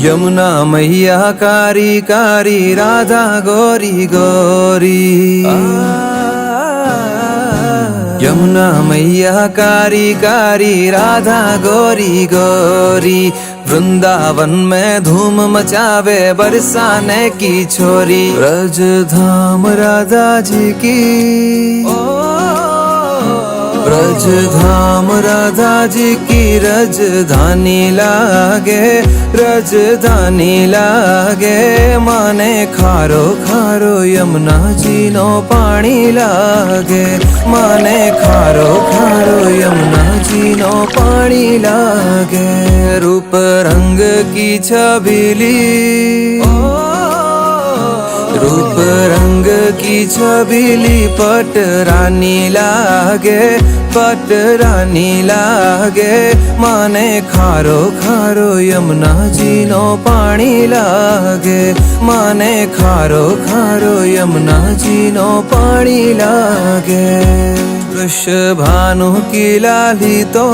यमुना मैया कारी कारी राधा गोरी गोरी। यमुना मैया कारी कारी राधा गोरी गोरी। वृंदावन में धूम मचावे बरसाने की छोरी। ब्रज धाम राधा जी की, ब्रज धाम राधा जी की रजधानी लागे, रजधानी लागे। माने खारो खारो यमुना जी नो पानी लागे, माने खारो खारो यमुना जी नो पानी लागे। रूप रंग की छबीली, रूप रंग की छबीली पट रानी लागे, पट रानी लागे। माने खारो खारो यमुना जी नो पानी लागे, माने खारो खारो यमुना जी नो पानी लागे। वृषभानु की लाली तो,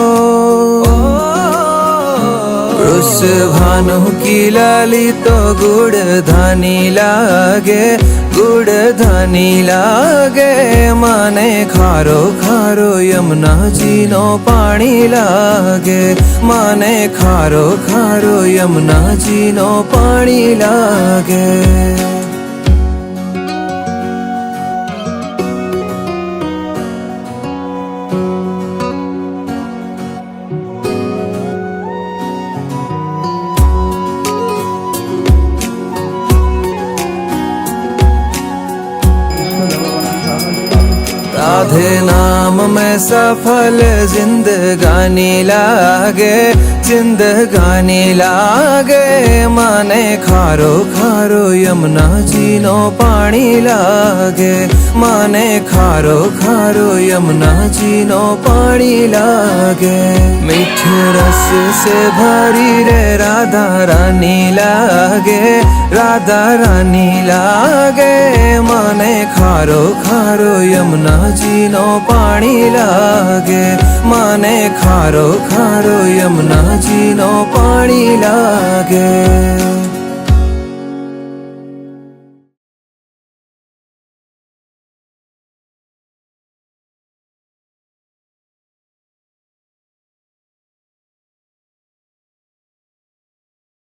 वृषभानु की लाली तो गुड़धानी लागे, गुड़धानी लागे। माने खारो खारो यमुना जी नो पानी लागे, माने खारो खारो यमुना जी नो पानी लागे। राधे नाम में सफल जिंदगानी लागे, जिंदगानी लागे। माने खारो खारो यमुना जी नो पानी लागे, माने खारो खारो यमुना जी नो पानी लागे। मीठे रस से भरी रे राधा रानी लागे, राधा रानी लागे। माने खारो खारो यमुना जी नो पानी लागे, माने खारो खारो यमुना जी नो पानी लागे।